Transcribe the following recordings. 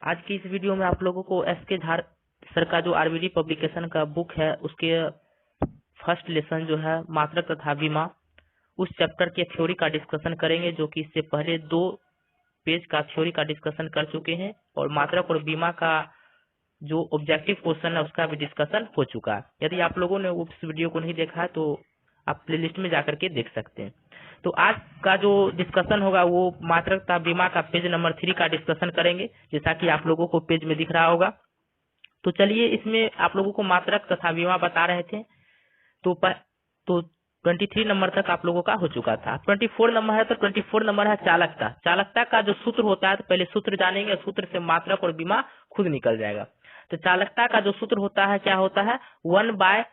आज की इस वीडियो में आप लोगों को एसके झार सर का जो आरबीडी पब्लिकेशन का बुक है उसके फर्स्ट लेसन जो है मात्रक तथा बीमा, उस चैप्टर के थ्योरी का डिस्कशन करेंगे, जो कि इससे पहले 2 पेज का थ्योरी का डिस्कशन कर चुके हैं और मात्रक और बीमा का जो ऑब्जेक्टिव क्वेश्चन है उसका भी डिस्कशन हो चुका है। यदि आप लोगों ने उस वीडियो को नहीं देखा है तो आप प्लेलिस्ट में जाकर के देख सकते हैं। तो आज का जो डिस्कशन होगा वो मात्रक तथा बीमा का पेज नंबर 3 का डिस्कशन करेंगे, जैसा कि आप लोगों को पेज में दिख रहा होगा। तो चलिए, इसमें आप लोगों को मात्रक तथा बीमा बता रहे थे। तो 23 नंबर तक आप लोगों का हो चुका था। 24 नंबर है, तो 24 नंबर है चालकता। चालकता का जो सूत्र होता है, तो पहले सूत्र जानेंगे, सूत्र से मात्रक और बीमा खुद निकल जाएगा। तो चालकता का जो सूत्र होता है क्या होता है, 1 बाय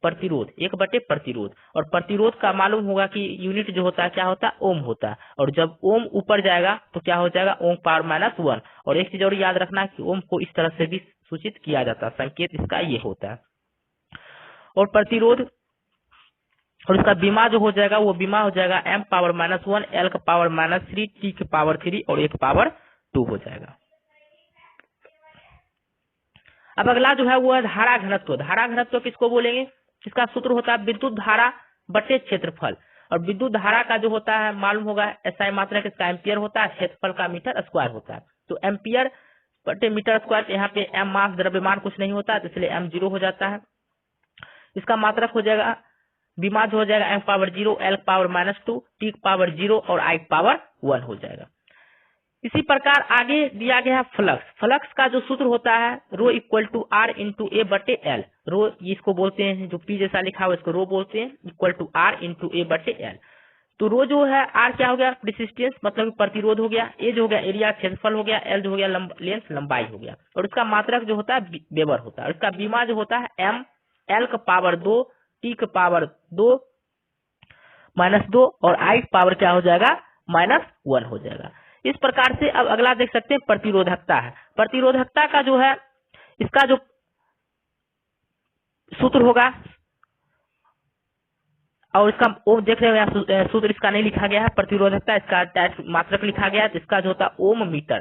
प्रतिरोध, 1 बटे प्रतिरोध। और प्रतिरोध का मालूम होगा कि यूनिट जो होता है क्या होता है, ओम होता है। और जब ओम ऊपर जाएगा तो क्या हो जाएगा, ओम पावर -1। और एक चीज और याद रखना कि ओम को इस तरह से भी सूचित किया जाता है, संकेत इसका ये होता है। और प्रतिरोध और इसका बीमा जो हो जाएगा वो बीमा हो जाएगा m पावर -1, l का पावर -3, t की पावर 3 और 1 पावर 2 हो जाएगा। अब अगला जो है वो है धारा घनत्व। धारा घनत्व किसको बोलेंगे, इसका सूत्र होता है विद्युत धारा बटे क्षेत्रफल। और विद्युत धारा का जो होता है मालूम होगा, एसआई मात्रक इसका एम्पियर होता है, क्षेत्रफल का मीटर स्क्वायर होता है। तो एम्पियर बटे मीटर स्क्वायर, यहाँ पे m मास द्रव्यमान कुछ नहीं होता, तो इसलिए m 0 हो जाता है। इसका मात्रक हो जाएगा, बीमा जो हो जाएगा m power 0, l power -2, t power 0 और i पावर 1 हो जाएगा। इसी प्रकार आगे दिया गया है फ्लक्स। फ्लक्स का जो सूत्र होता है rho equal to r into ए बटे एल। रो इसको बोलते हैं, जो पी जैसा लिखा हुआ इसको रो बोलते हैं, इक्वल टू r इंटू ए बटे एल। तो रो जो है r क्या हो गया, रेजिस्टेंस मतलब प्रतिरोध हो गया, ए जो हो गया एरिया क्षेत्रफल हो गया, एल जो हो गया लेंथ लंबाई हो गया, और उसका मात्रक जो होता है वेबर होता है। और इसका बीमा जो होता है m l का पावर 2, t का पावर 2 -2 और i पावर क्या हो जाएगा, -1 हो जाएगा। इस प्रकार से अब अगला देख सकते हैं प्रतिरोधकता है। प्रतिरोधकता का जो है इसका जो सूत्र होगा, और इसका वो देख रहे हो सूत्र इसका नहीं लिखा गया है, प्रतिरोधकता इसका मात्रक लिखा गया है, तो इसका जो होता है ओम मीटर।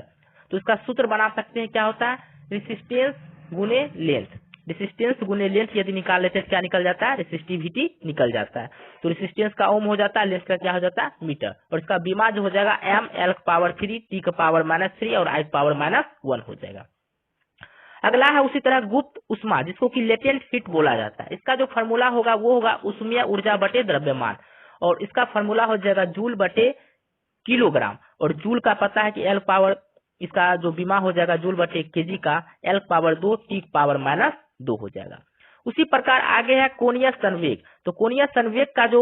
तो इसका सूत्र बना सकते हैं, क्या होता है, रेसिस्टेंस गुने लेंथ। रेसिस्टेंस गुने लेंथ यदि निकाल लेते हैं क्या निकल जाता है, रेसिस्टिविटी निकल जाता है। तो रेसिस्टेंस का ओम हो जाता है, लेंथ का क्या हो जाता है, मीटर। और इसका बीमा जो हो जाएगा m l पावर 3, t का पावर -3 और i पावर -1 हो जाएगा। अगला है उसी तरह गुप्त उष्मा, जिसको कि लेटेंट हीट बोला जाता है। इसका जो फार्मूला होगा वो होगा उष्मीय ऊर्जा बटे द्रव्यमान, और इसका फार्मूला हो जाएगा जूल बटे किलोग्राम। और जूल का पता है कि एल पावर, इसका जो बीमा हो जाएगा जूल बटे केजी का, एल पावर 2, टी पावर -2 हो जाएगा। उसी प्रकार आगे है कोणीय संवेग। तो कोणीय संवेग का जो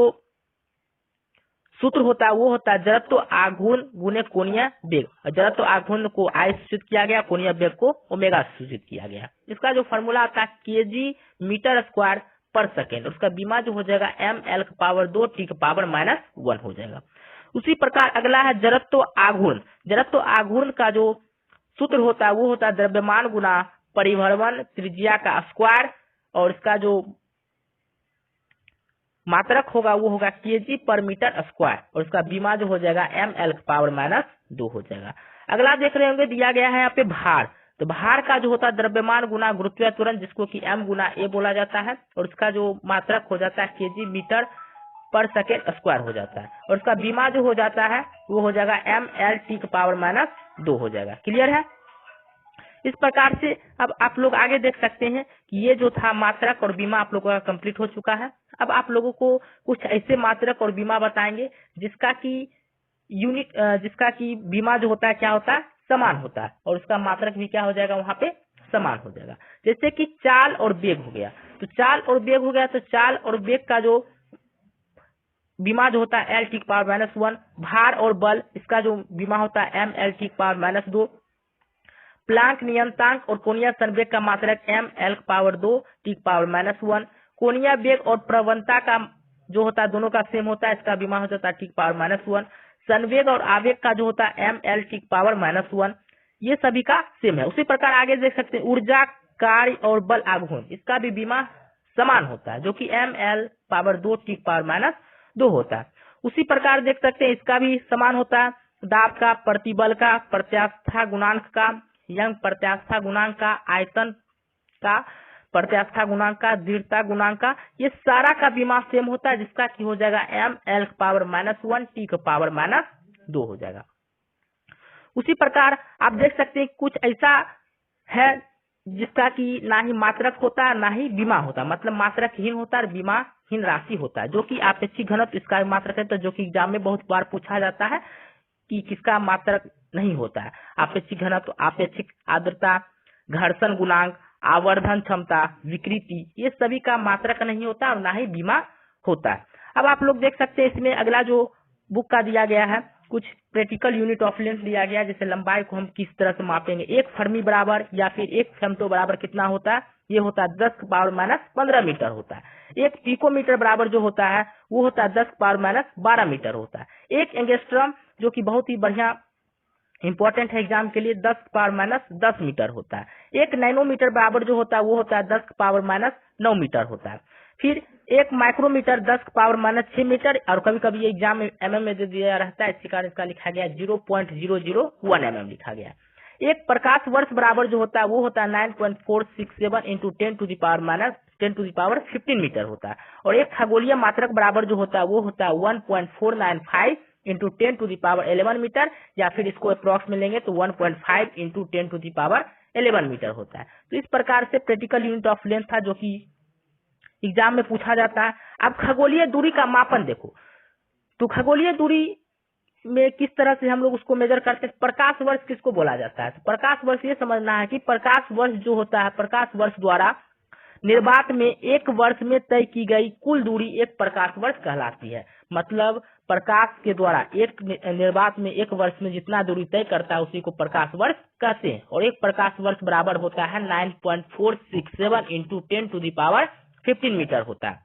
सूत्र होता है वो होता है जड़त्व आघूर्ण गुने कोणीय वेग। जड़त्व आघूर्ण को आई सूचित किया गया, कोणीय वेग को ओमेगा सूचित किया गया। इसका जो फॉर्मूला आता है केजी मीटर स्क्वायर पर सेकेंड। उसका बीमा जो हो जाएगा m l का पावर 2, t का पावर -1 हो जाएगा। उसी प्रकार अगला है जड़त्व आघूर्ण। जड़त्व आघूर्ण का जो सूत्र होता है वो होता है द्रव्यमान गुना परिभ्रमण त्रिज्या का स्क्वायर, और इसका जो मात्रक होगा वो होगा केजी पर मीटर स्क्वायर, और उसका बीमा जो हो जाएगा m l का पावर -2 हो जाएगा। अगला देख रहे होंगे दिया गया है यहाँ पे भार। तो भार का जो होता है द्रव्यमान गुना गुरुत्वीय त्वरण, जिसको कि m गुना a बोला जाता है, और उसका जो मात्रक हो जाता है केजी मीटर पर सेकेंड स्क्वायर हो जाता है। और उसका बीमा जो हो जाता है वो हो जाएगा m l t का पावर -2 हो जाएगा। क्लियर है। इस प्रकार से अब आप लोग आगे देख सकते हैं कि ये जो था मात्रक और बीमा आप लोगों का कंप्लीट हो चुका है। अब आप लोगों को कुछ ऐसे मात्रक और बीमा बताएंगे जिसका कि यूनिट, जिसका कि बीमा जो होता है क्या होता है, समान होता है, और उसका मात्रक भी क्या हो जाएगा, वहां पे समान हो जाएगा। जैसे कि चाल और वेग हो गया। तो चाल और वेग हो गया, तो चाल और वेग का जो बीमा जो होता है l t की पावर -1। भार और बल, इसका जो बीमा होता है m l t की पावर -2। प्लांक नियतांक और कोणीय संवेग का मात्रक m l का पावर 2, t का पावर -1। कोणीय वेग और प्रवणता का जो होता है दोनों का सेम होता है, इसका बीमा हो जाता है t का पावर -1। संवेग और आवेग का जो होता है m l t का पावर -1, ये सभी का सेम है। उसी प्रकार आगे देख सकते हैं ऊर्जा कार्य और बल आघूर्ण, इसका भी बीमा समान होता है, जो कि m l पावर 2, t का पावर -2 होता है। उसी प्रकार देख सकते हैं इसका भी समान होता है दाब का, प्रतिबल का, प्रत्यास्था गुणांक का, यंग प्रत्यास्था गुणांक का, आयतन का, प्रत्यास्था गुणांक का, दृढ़ता गुणांक का, ये सारा का बीमा सेम होता है, जिसका की हो जाएगा ml⁻⁻1 t⁻2 हो जाएगा। उसी प्रकार आप देख सकते हैं कुछ ऐसा है जिसका कि ना ही मात्रक होता है ना ही बीमा होता है, मतलब मात्रकहीन होता है और बीमाहीन राशि होता है, जो कि आपेक्षिक घनत्व इसका मात्रक है, तो जो कि एग्जाम में बहुत बार पूछा जाता है कि किसका मात्रक नहीं होता है। आपेक्षिक घनत्व, आपेक्षिक आर्द्रता, घर्षण गुणांक, आवर्धन क्षमता, विकृति, ये सभी का मात्रक नहीं होता और ना ही बीमा होता है। अब आप लोग देख सकते हैं इसमें अगला जो बुक का दिया गया है, कुछ प्रैक्टिकल यूनिट ऑफ लेंथ दिया गया है, जैसे लंबाई को हम किस तरह से मापेंगे। एक फर्मी बराबर या फिर एक फेम्टो बराबर कितना होता है, ये होता है 10⁻⁻15 मीटर होता है। एक पिकोमीटर बराबर जो होता है वो होता है 10⁻⁻12 मीटर होता है। एक एंगस्ट्रम जो कि बहुत ही बढ़िया इंपॉर्टेंट है एग्जाम के लिए 10⁻10 मीटर होता है। एक नैनोमीटर बराबर जो होता है वो होता है 10⁻9 मीटर होता है। फिर एक माइक्रोमीटर 10⁻6 मीटर, और कभी कभी एग्जाम में mm में दे दिया रहता है, इसी कारण इसका लिखा गया 0.001 mm लिखा गया। एक प्रकाश वर्ष बराबर जो होता है वो होता है 9.467 इंटू 10⁻15 मीटर होता है। और एक खगोलीय मात्रक बराबर जो होता है वो होता है 1.495 इंटू 10⁻11 मीटर, या फिर इसको अप्रॉक्स में लेंगे तो 1.5 इंटू 10⁻11 मीटर होता है। तो इस प्रकार से प्रैक्टिकल यूनिट ऑफ लेंथ था जो कि एग्जाम में पूछा जाता है। अब खगोलीय दूरी का मापन देखो, तो खगोलीय दूरी में किस तरह से हम लोग उसको मेजर करते हैं। प्रकाश वर्ष किसको बोला जाता है, तो प्रकाश वर्ष ये समझना है कि प्रकाश वर्ष जो होता है, प्रकाश वर्ष द्वारा निर्वात में एक वर्ष में तय की गई कुल दूरी एक प्रकाश वर्ष कहलाती है। मतलब प्रकाश के द्वारा एक निर्वात में एक वर्ष में जितना दूरी तय करता है उसी को प्रकाश वर्ष कहते हैं। और एक प्रकाश वर्ष बराबर होता है 9.467 इंटू 10⁻15 मीटर होता है।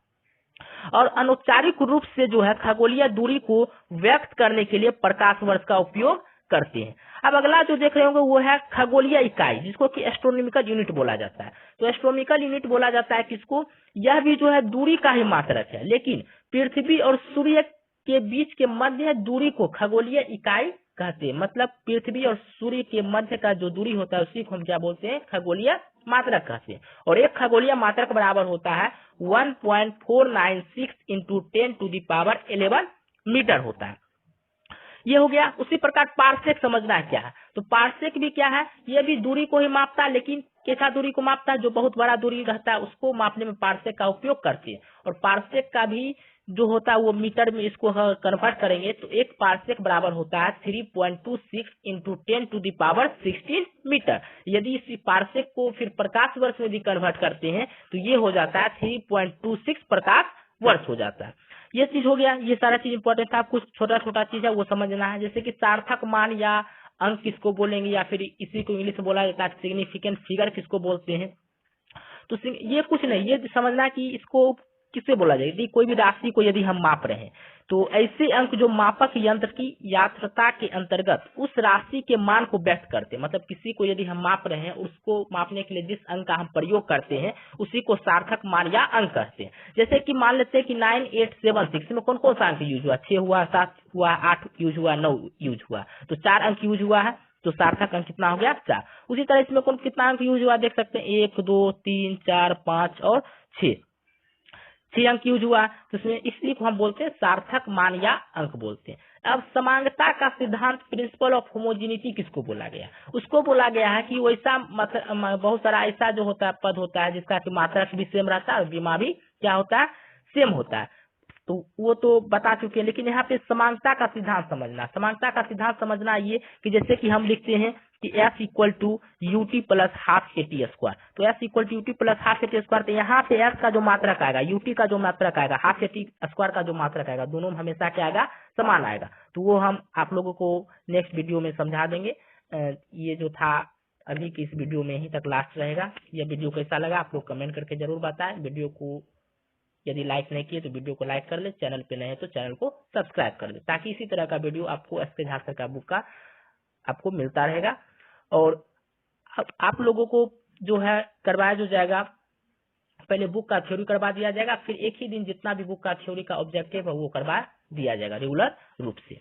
और अनौपचारिक रूप से जो है खगोलीय दूरी को व्यक्त करने के लिए प्रकाश वर्ष का उपयोग करते हैं। अब अगला जो देख रहे होंगे वो है खगोलीय इकाई, जिसको कि एस्ट्रोनॉमिकल यूनिट बोला जाता है। तो एस्ट्रोनॉमिकल यूनिट बोला जाता है किसको, यह भी जो है दूरी का ही मात्रक है, लेकिन पृथ्वी और सूर्य के बीच के मध्य दूरी को खगोलीय इकाई कहते हैं। मतलब पृथ्वी और सूर्य के मध्य का जो दूरी होता है उसी को हम क्या बोलते हैं, खगोलीय मात्रक कहते हैं। और एक खगोलीय मात्रक बराबर होता है 1.496 इंटू 10⁻11 मीटर होता है। ये हो गया। उसी प्रकार पार्सेक समझना क्या है, तो पार्सेक भी क्या है, ये भी दूरी को ही मापता है, लेकिन कैसा दूरी को मापता है, जो बहुत बड़ा दूरी रहता है उसको मापने में पार्सेक का उपयोग करते हैं। और पार्सेक का भी जो होता है वो मीटर में इसको कन्वर्ट करेंगे तो एक पार्सेक बराबर होता है 3.26 इंटू 10⁻16 मीटर। यदि इस पार्सेक को फिर प्रकाश वर्ष में भी कन्वर्ट करते हैं तो ये हो जाता है 3.26 प्रकाश वर्ष हो जाता है। ये चीज हो गया, ये सारा चीज इंपॉर्टेंट था। कुछ छोटा छोटा चीज है वो समझना है, जैसे कि सार्थक मान या अंक किसको बोलेंगे, या फिर इसी को इंग्लिश में बोला जाता है सिग्निफिकेंट फिगर किसको बोलते हैं। तो ये कुछ नहीं, ये समझना कि इसको किससे बोला जाए। यदि कोई भी राशि को यदि हम माप रहे हैं तो ऐसे अंक जो मापक यंत्र की यथार्थता के अंतर्गत उस राशि के मान को व्यक्त करते हैं। मतलब किसी को यदि हम माप रहे हैं उसको मापने के लिए जिस अंक का हम प्रयोग करते हैं उसी को सार्थक मान या अंक कहते हैं। जैसे कि मान लेते हैं कि 9876 में कौन कौन सा अंक यूज हुआ, 6 हुआ, 7 हुआ, 8 यूज हुआ, 9 यूज हुआ, तो 4 अंक यूज हुआ है, तो सार्थक अंक कितना हो गया, 4। उसी तरह इसमें कौन कितना अंक यूज हुआ देख सकते हैं, 1 2 3 4 5 और 6 अंक यूज हुआ, तो इसमें इसी को हम बोलते हैं सार्थक मान या अंक बोलते हैं। अब समांगता का सिद्धांत प्रिंसिपल ऑफ होमोजेनिटी किसको बोला गया, उसको बोला गया है कि वैसा बहुत सारा ऐसा जो होता है पद होता है जिसका कि मात्रक भी सेम रहता है और बीमा भी क्या होता है, सेम होता है, तो वो तो बता चुके हैं। लेकिन यहाँ पे समांगता का सिद्धांत समझना, समांगता का सिद्धांत समझना ये कि जैसे कि हम लिखते हैं कि S equal to u t plus half AT square, तो S equal to u t plus half AT square, तो यहाँ पे S का जो मात्रक आएगा, यूटी का जो मात्रक आएगा, हाफ AT स्क्वायर का जो मात्रक आएगा, दोनों में हमेशा क्या आएगा, समान आएगा। तो वो हम आप लोगों को नेक्स्ट वीडियो में समझा देंगे। ये जो था अभी की इस वीडियो में ही तक लास्ट रहेगा। यह वीडियो कैसा लगा आप लोग कमेंट करके जरूर बताएं। वीडियो को यदि लाइक नहीं किए तो वीडियो को लाइक कर ले, चैनल पे नए हैं तो चैनल को सब्सक्राइब कर ले, ताकि इसी तरह का वीडियो आपको एस के झांकर का बुक का आपको मिलता रहेगा। और आप लोगों को जो है करवाया जो जाएगा, पहले बुक का थ्योरी करवा दिया जाएगा, फिर एक ही दिन जितना भी बुक का थ्योरी का ऑब्जेक्टिव है वो करवा दिया जाएगा रेगुलर रूप से।